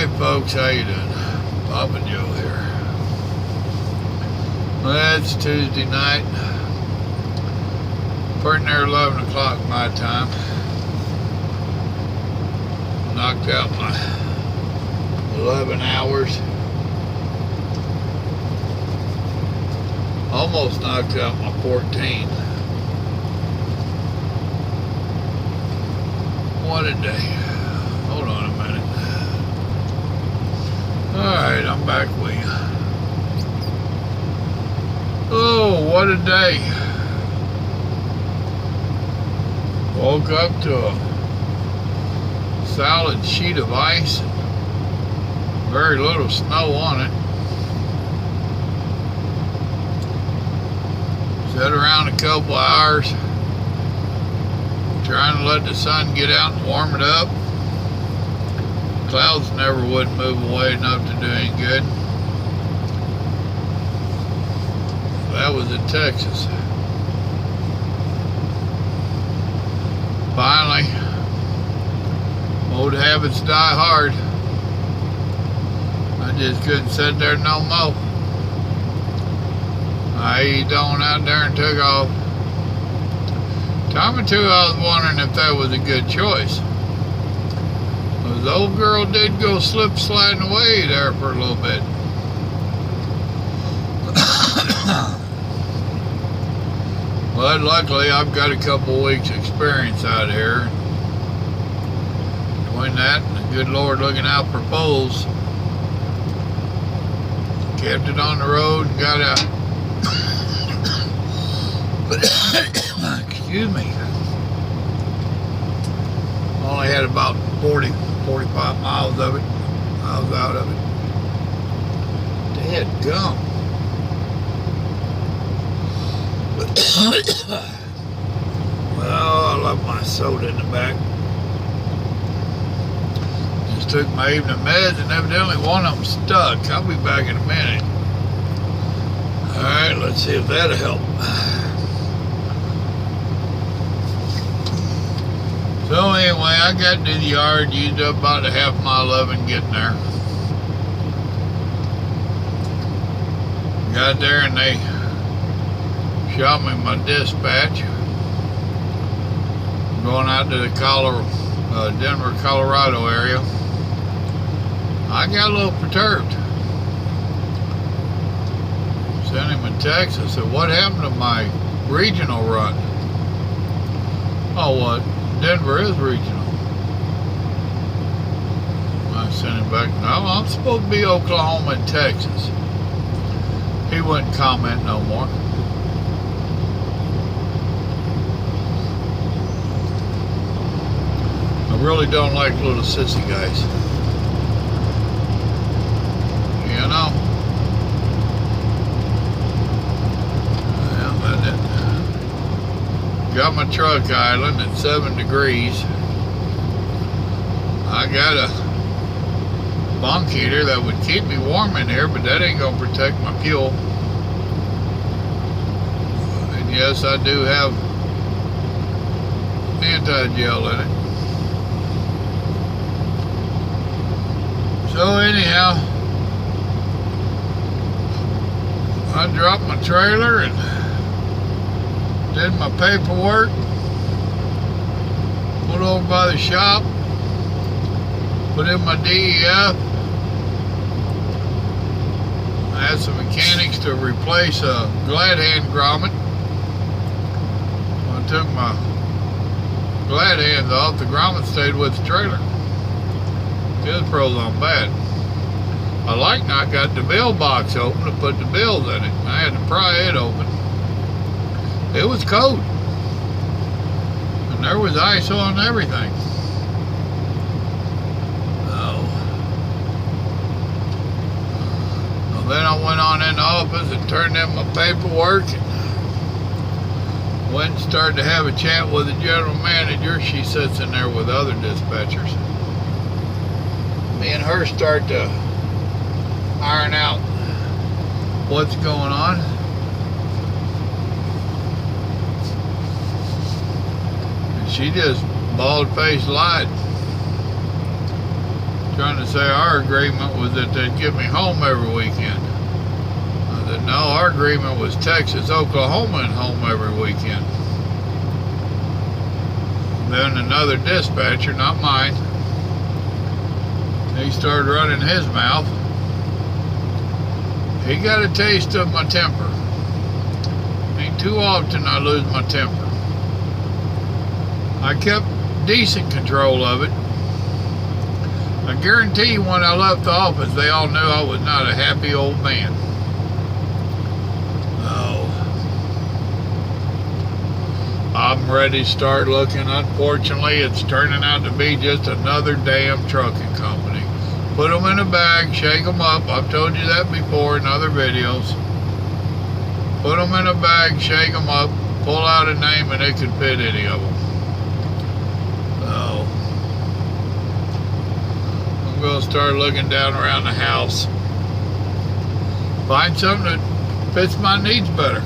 Hey folks, how you doing? Papa Joe here. Well, it's Tuesday night. Pretty near 11 o'clock my time. Knocked out my 11 hours. Almost knocked out my 14. What a day. Hold on a minute. Alright, I'm back with you. Oh, what a day. Woke up to a solid sheet of ice. Very little snow on it. Sat around a couple hours trying to let the sun get out and warm it up. Clouds never would move away enough to do any good. That was in Texas. Finally, old habits die hard. I just couldn't sit there no more. I eased on out there and took off. Time or two I was wondering if that was a good choice. The old girl did go slip sliding away there for a little bit. But luckily I've got a couple weeks experience out here. Between that and the good Lord looking out for poles, kept it on the road and got out. Excuse me. Only had about 45 miles of it. I was out of it. Dead gum. Well, I left my soda in the back. Just took my evening meds and evidently one of them stuck. I'll be back in a minute. Alright, let's see if that'll help. So anyway, I got to the yard, used up about a half mile of it getting there. Got there and they shot me my dispatch. Going out to the Denver, Colorado area. I got a little perturbed. Sent him a text. I said, what happened to my regional run? Oh, what? Denver is regional. I sent him back, no, I'm supposed to be Oklahoma and Texas. He wouldn't comment no more. I really don't like little sissy guys. You know? Well, that didn't. Got my truck idling at 7 degrees. I got a bunk heater that would keep me warm in here, but that ain't gonna protect my fuel. And yes, I do have anti-gel in it. So anyhow, I dropped my trailer and did my paperwork, put over by the shop, put in my DEF. I asked the mechanics to replace a glad hand grommet. When I took my glad hands off, the grommet stayed with the trailer. This pros on bad. I like not got the bill box open to put the bills in it. I had to pry it open. It was cold. And there was ice on everything. Oh. Well, then I went on in the office and turned in my paperwork. And went and started to have a chat with the general manager. She sits in there with other dispatchers. Me and her start to iron out what's going on. And she just bald-faced lied. trying to say our agreement was that they'd get me home every weekend. I said, no, our agreement was Texas, Oklahoma, and home every weekend. Then another dispatcher, not mine, he started running his mouth. He got a taste of my temper. Ain't too often I lose my temper. I kept decent control of it. I guarantee you when I left the office, they all knew I was not a happy old man. Oh. I'm ready to start looking. Unfortunately, it's turning out to be just another damn trucking company. Put them in a bag, shake them up. I've told you that before in other videos. Put them in a bag, shake them up, pull out a name, and it could fit any of them. So, I'm going to start looking down around the house. Find something that fits my needs better.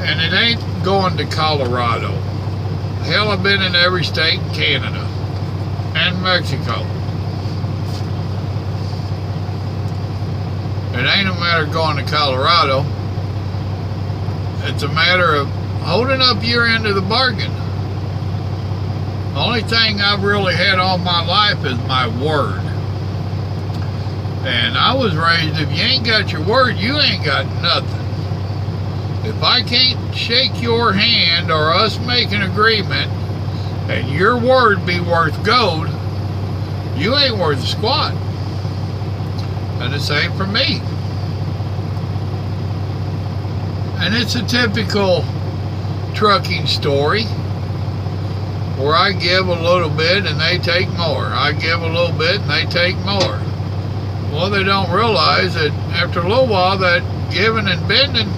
And it ain't going to Colorado. Hell, I've been in every state in Canada and Mexico. It ain't a matter of going to Colorado. It's a matter of holding up your end of the bargain. The only thing I've really had all my life is my word. And I was raised, if you ain't got your word, you ain't got nothing. If I can't shake your hand or us make an agreement and your word be worth gold, you ain't worth a squat. And the same for me. And it's a typical trucking story where I give a little bit and they take more. I give a little bit and they take more. Well, they don't realize that after a little while that giving and bending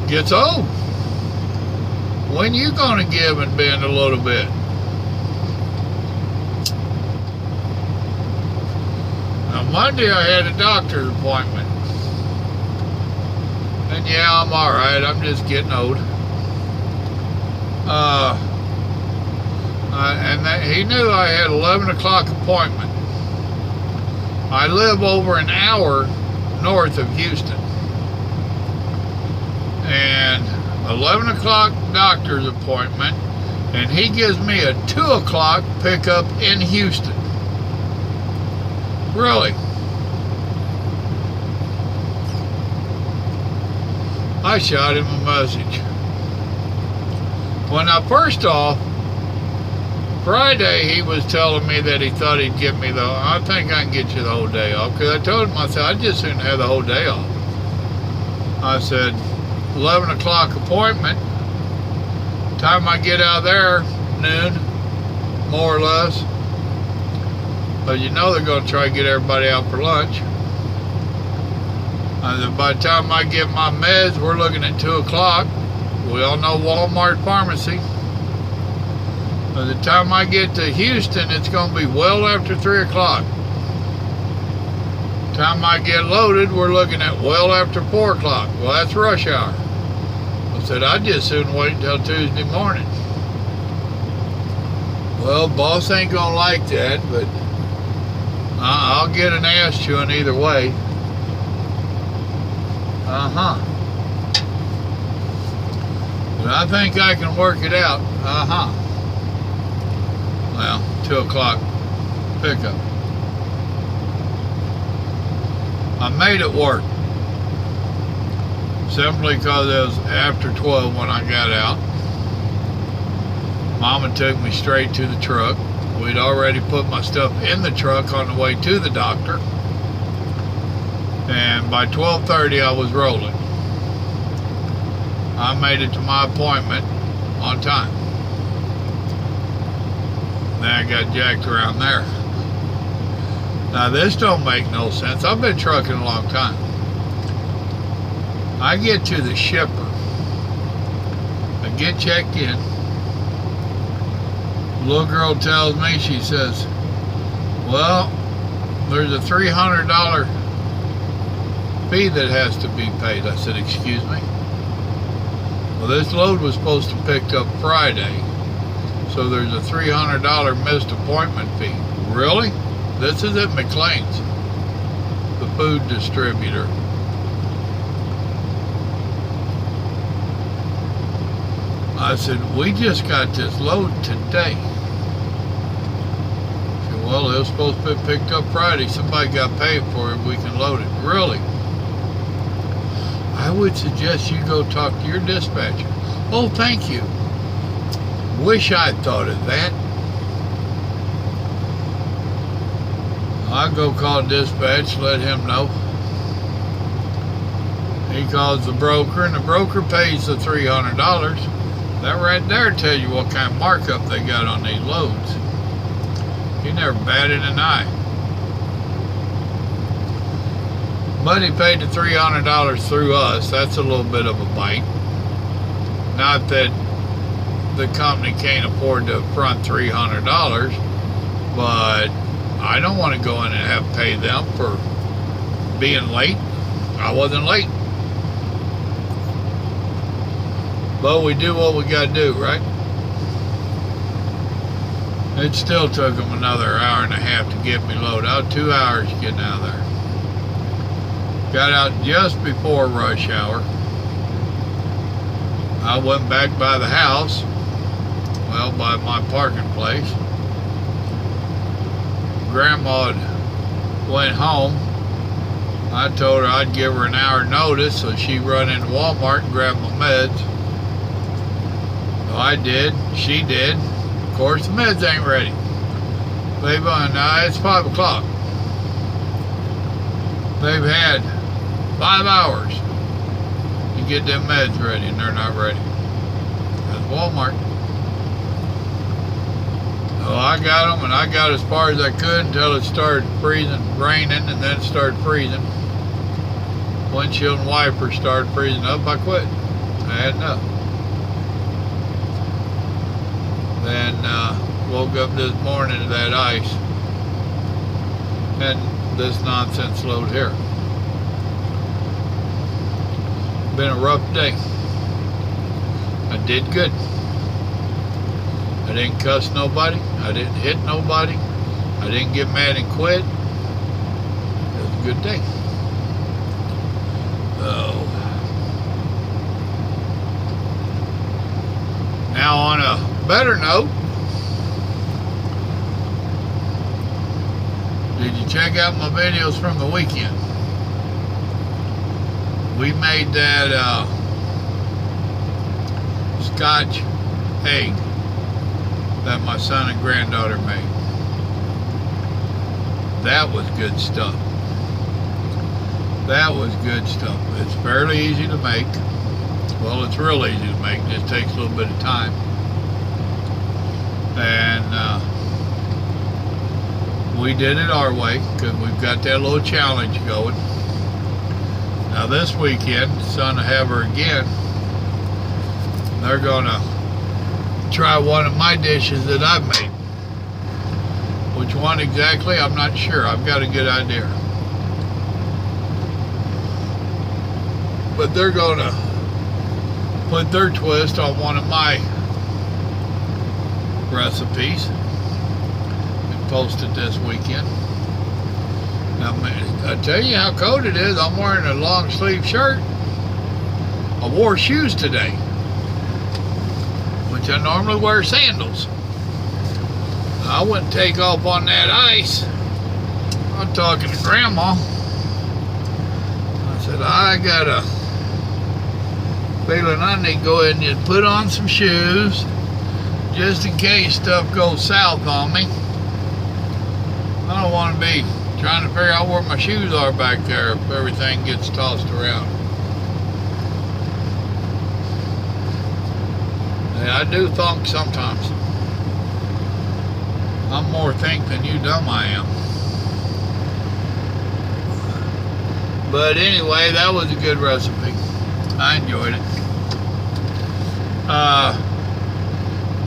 gets old. When you gonna give and bend a little bit? Now Monday I had a doctor's appointment. And yeah, I'm alright, I'm just getting old. He knew I had 11 o'clock appointment. I live over an hour north of Houston. And 11 o'clock doctor's appointment, and he gives me a 2 o'clock pickup in Houston. Really? I shot him a message. Well, now, first off, Friday he was telling me that he thought he'd get me I think I can get you the whole day off. Because I told him, I said, I'd just soon have the whole day off. I said, 11 o'clock appointment. Time I get out there, noon, more or less. But you know they're going to try to get everybody out for lunch. I said, by the time I get my meds, we're looking at 2 o'clock. We all know Walmart Pharmacy. By the time I get to Houston, it's going to be well after 3 o'clock. Time I get loaded, we're looking at well after 4 o'clock. Well, that's rush hour. I said, I'd just soon wait until Tuesday morning. Well, boss ain't going to like that, but I'll get an ass chewing either way. But I think I can work it out. Well, 2 o'clock pickup. I made it work. Simply because it was after 12 when I got out. Mama took me straight to the truck. We'd already put my stuff in the truck on the way to the doctor. And by 12:30 I was rolling. I made it to my appointment on time. Then I got jacked around there. Now this don't make no sense. I've been trucking a long time. I get to the shipper. I get checked in. Little girl tells me, she says, well, there's a $300 fee that has to be paid. I said, excuse me? Well, this load was supposed to pick up Friday. So there's a $300 missed appointment fee. Really? This is at McLean's, the food distributor. I said, we just got this load today. She said, well, it was supposed to be picked up Friday. Somebody got paid for it. We can load it. Really? I would suggest you go talk to your dispatcher. Oh, thank you. Wish I'd thought of that. I'll go call dispatch, let him know. He calls the broker, and the broker pays the $300. That right there tells you what kind of markup they got on these loads. He never batted an eye. But he paid the $300 through us. That's a little bit of a bite. Not that the company can't afford to front $300, but I don't want to go in and have to pay them for being late. I wasn't late. But we do what we got to do, right? It still took them another hour and a half to get me loaded out. 2 hours getting out of there. Got out just before rush hour. I went back by the house, well, by my parking place. Grandma went home. I told her I'd give her an hour notice, so she'd run into Walmart and grab my meds. So I did. She did. Of course, the meds ain't ready. It's 5 o'clock. They've had 5 hours to get them meds ready, and they're not ready. That's Walmart. So I got them, and I got as far as I could until it started freezing, raining, and then it started freezing. Windshield and wiper started freezing up. I quit. I had enough. Then woke up this morning to that ice and this nonsense load here. Been a rough day. I did good. I didn't cuss nobody. I didn't hit nobody. I didn't get mad and quit. It was a good day. Oh. Now on a better note, did you check out my videos from the weekend? We made that Scotch egg that my son and granddaughter made. That was good stuff. That was good stuff. It's fairly easy to make. Well, it's real easy to make. It just takes a little bit of time. And we did it our way because we've got that little challenge going. Now this weekend, son will have her again. They're gonna try one of my dishes that I've made. Which one exactly, I'm not sure. I've got a good idea. But they're gonna put their twist on one of my recipes and post it this weekend. Now, I tell you how cold it is. I'm wearing a long sleeve shirt. I wore shoes today, which I normally wear sandals. I wouldn't take off on that ice. I'm talking to Grandma. I said, I got a feeling I need to go ahead and put on some shoes just in case stuff goes south on me. I don't want to be trying to figure out where my shoes are back there if everything gets tossed around. Yeah, I do think sometimes. I'm more think than you dumb I am. But anyway, that was a good recipe. I enjoyed it.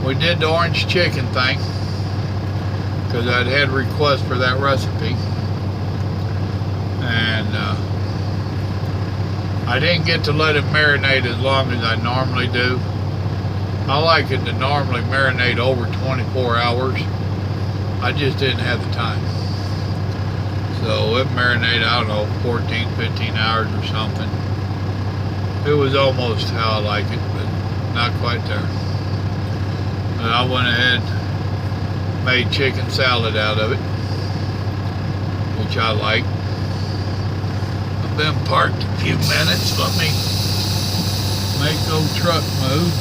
We did the orange chicken thing because I'd had requests for that recipe. And I didn't get to let it marinate as long as I normally do. I like it to normally marinate over 24 hours. I just didn't have the time. So it marinated, I don't know, 14, 15 hours or something. It was almost how I like it, but not quite there. And I went ahead, made chicken salad out of it, which I like. I've been parked a few minutes. Let me make the truck move.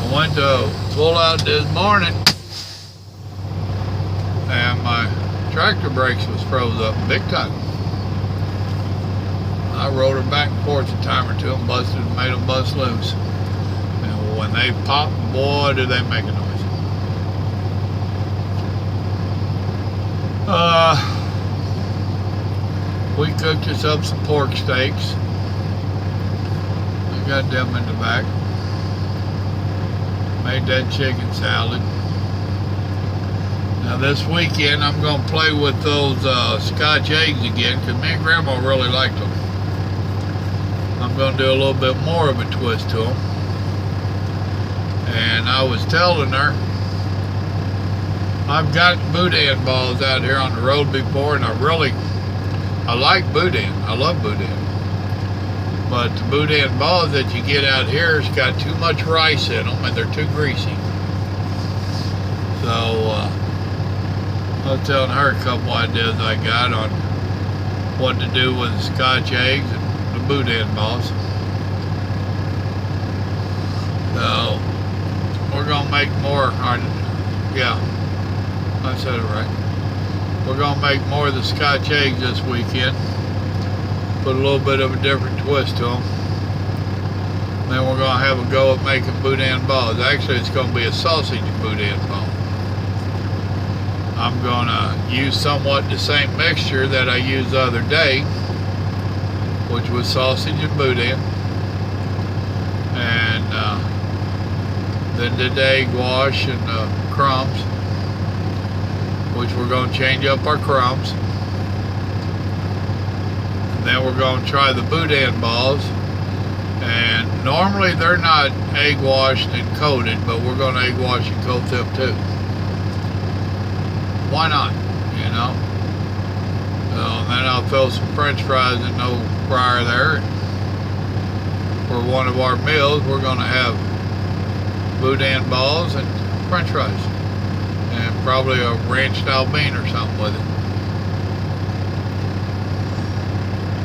I went to pull out this morning, and my tractor brakes was froze up big time. I rode her back and forth a time or two and made them bust loose. And when they pop, boy, do they make a noise. We cooked us up some pork steaks. I got them in the back. Made that chicken salad. Now this weekend I'm going to play with those Scotch eggs again, because me and Grandma really liked them. I'm going to do a little bit more of a twist to them. And I was telling her, I've got boudin balls out here on the road before, and I like boudin. I love boudin. But the boudin balls that you get out here has got too much rice in them, and they're too greasy. So I was telling her a couple ideas I got on what to do with the Scotch eggs and the boudin balls. So we're gonna make more. Yeah, I said it right. We're gonna make more of the Scotch eggs this weekend. Put a little bit of a different twist to them. Then we're gonna have a go at making boudin balls. Actually, it's gonna be a sausage boudin ball. I'm gonna use somewhat the same mixture that I used the other day, which was sausage and boudin, and then the egg wash and crumbs, which we're gonna change up our crumbs. And then we're gonna try the boudin balls, and normally they're not egg washed and coated, but we're gonna egg wash and coat them too. Why not, you know? So then I'll throw some French fries in the fryer there. For one of our meals, we're going to have boudin balls and French fries, and probably a ranch style bean or something with it.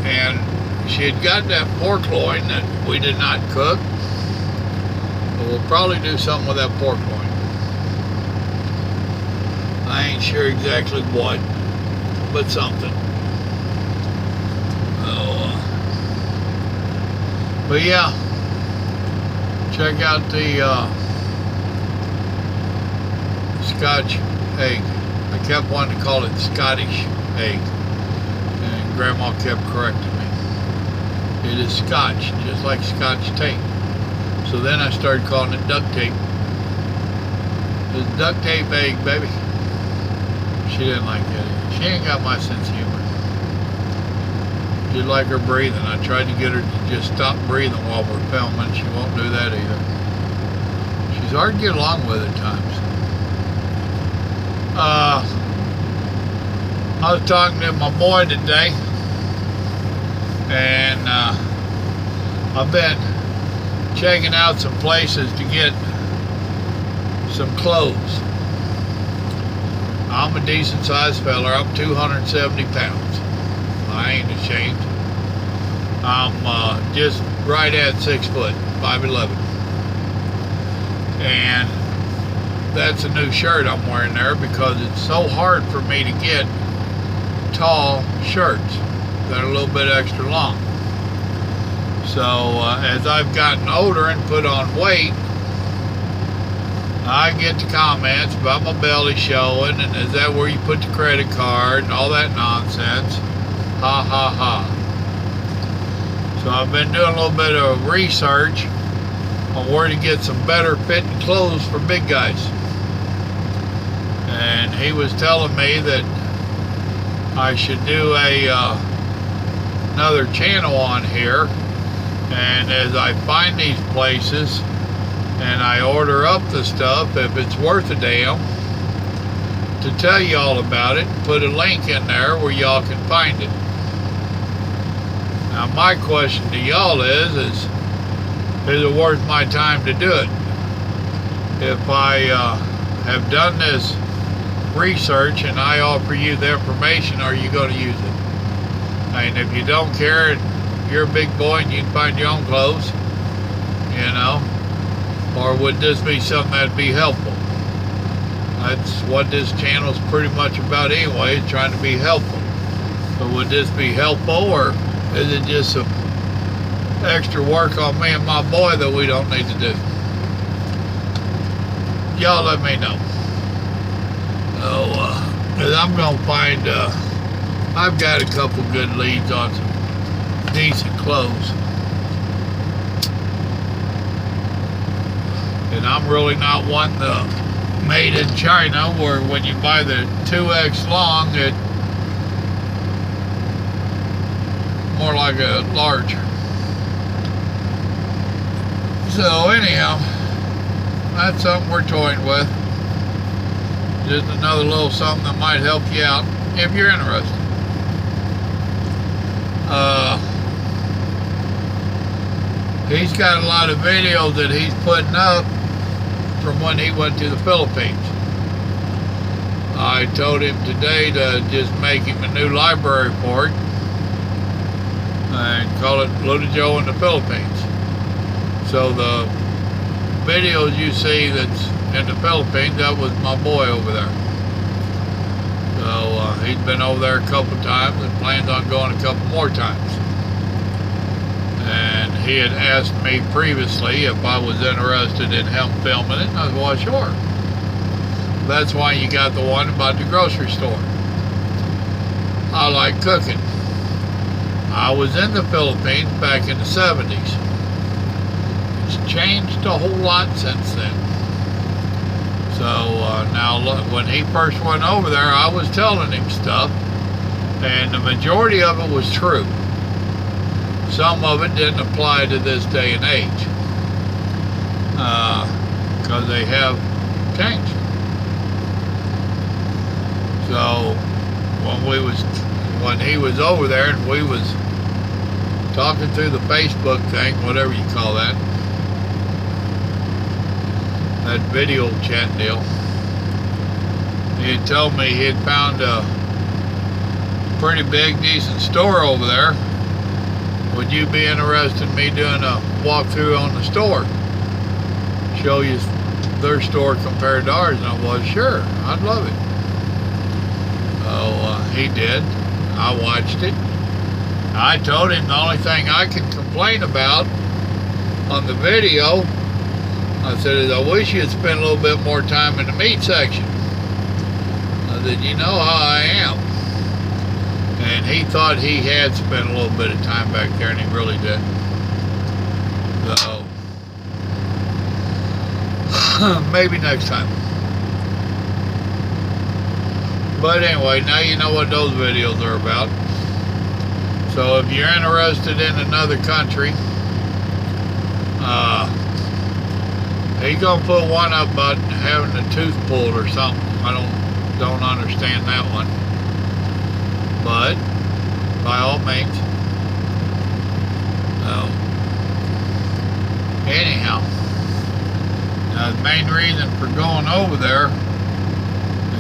And she had got that pork loin that we did not cook, but we'll probably do something with that pork loin. I ain't sure exactly what, but something. But yeah, check out the Scotch egg. I kept wanting to call it Scottish egg, and Grandma kept correcting me. It is Scotch, just like Scotch tape. So then I started calling it duct tape. It's duct tape egg, baby. She didn't like that. She ain't got my sense of humor. She'd like her breathing. I tried to get her to just stop breathing while we're filming. She won't do that either. She's hard to get along with at times. I was talking to my boy today, and I've been checking out some places to get some clothes. I'm a decent sized fella. I'm 270 pounds. I ain't ashamed. I'm just right at 6 foot, 5'11". And that's a new shirt I'm wearing there because it's so hard for me to get tall shirts that are a little bit extra long. So as I've gotten older and put on weight, I get the comments about my belly showing, and is that where you put the credit card and all that nonsense. Ha ha ha. So I've been doing a little bit of research on where to get some better fitting clothes for big guys. And he was telling me that I should do another channel on here And as I find these places and I order up the stuff, if it's worth a damn, to tell you all about it, put a link in there where y'all can find it. Now my question to y'all is it worth my time to do it? If I have done this research and I offer you the information, are you going to use it? And if you don't care and you're a big boy and you can find your own clothes, you know, or would this be something that'd be helpful? That's what this channel is pretty much about anyway, trying to be helpful. But would this be helpful, or is it just some extra work on me and my boy that we don't need to do? Y'all let me know. Cause I'm gonna find, I've got a couple good leads on some decent clothes. And I'm really not wanting the made in China, where when you buy the 2X long, it more like a large. So anyhow, that's something we're toying with. Just another little something that might help you out if you're interested. He's got a lot of videos that he's putting up from when he went to the Philippines. I told him today to just make him a new library for it and call it Little Joe in the Philippines. So the videos you see that's in the Philippines, that was my boy over there. So he's been over there a couple times and plans on going a couple more times. And he had asked me previously if I was interested in him filming it, and I said, well, sure. That's why you got the one about the grocery store. I like cooking. I was in the Philippines back in the 70s. It's changed a whole lot since then. So now look, when he first went over there, I was telling him stuff, and the majority of it was true. Some of it didn't apply to this day and age, because they have changed. So when he was over there and we was talking through the Facebook thing, whatever you call that video chat deal, he had told me he had found a pretty big, decent store over there. Would you be interested in me doing a walkthrough on the store? Show you their store compared to ours? And I was, sure, I'd love it. So he did. I watched it. I told him the only thing I could complain about on the video, I said, is I wish you'd spend a little bit more time in the meat section. I said, you know how I am. And he thought he had spent a little bit of time back there, and he really didn't. So, maybe next time. But anyway, now you know what those videos are about. So if you're interested in another country, he's gonna put one up about having a tooth pulled or something. I don't understand that one. But by all means. Anyhow, the main reason for going over there,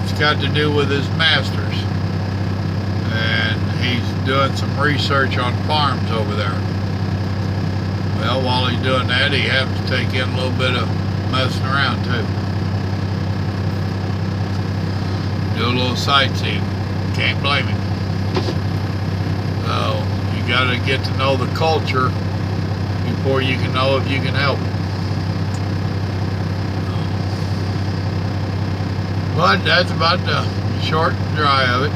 it's got to do with his masters, and he's doing some research on farms over there. Well, while he's doing that, he happens to take in a little bit of messing around too. Do a little sightseeing. Can't blame him. So you got to get to know the culture before you can know if you can help. But that's about the short and dry of it.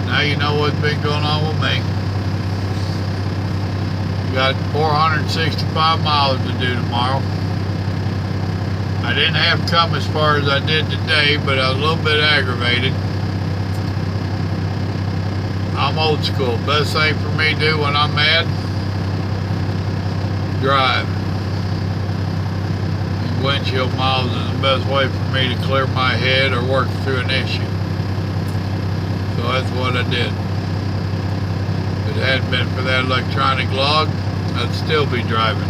Now you know what's been going on with me. Got 465 miles to do tomorrow. I didn't have to come as far as I did today, but I was a little bit aggravated. I'm old school. Best thing for me to do when I'm mad, drive. And windshield miles is the best way for me to clear my head or work through an issue. So that's what I did. If it hadn't been for that electronic log, I'd still be driving.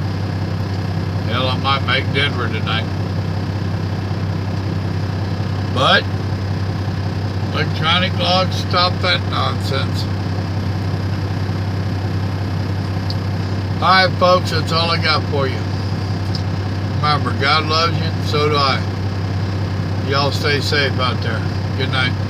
Hell, I might make Denver tonight. But electronic logs stop that nonsense. Alright folks, that's all I got for you. Remember, God loves you, and so do I. Y'all stay safe out there. Good night.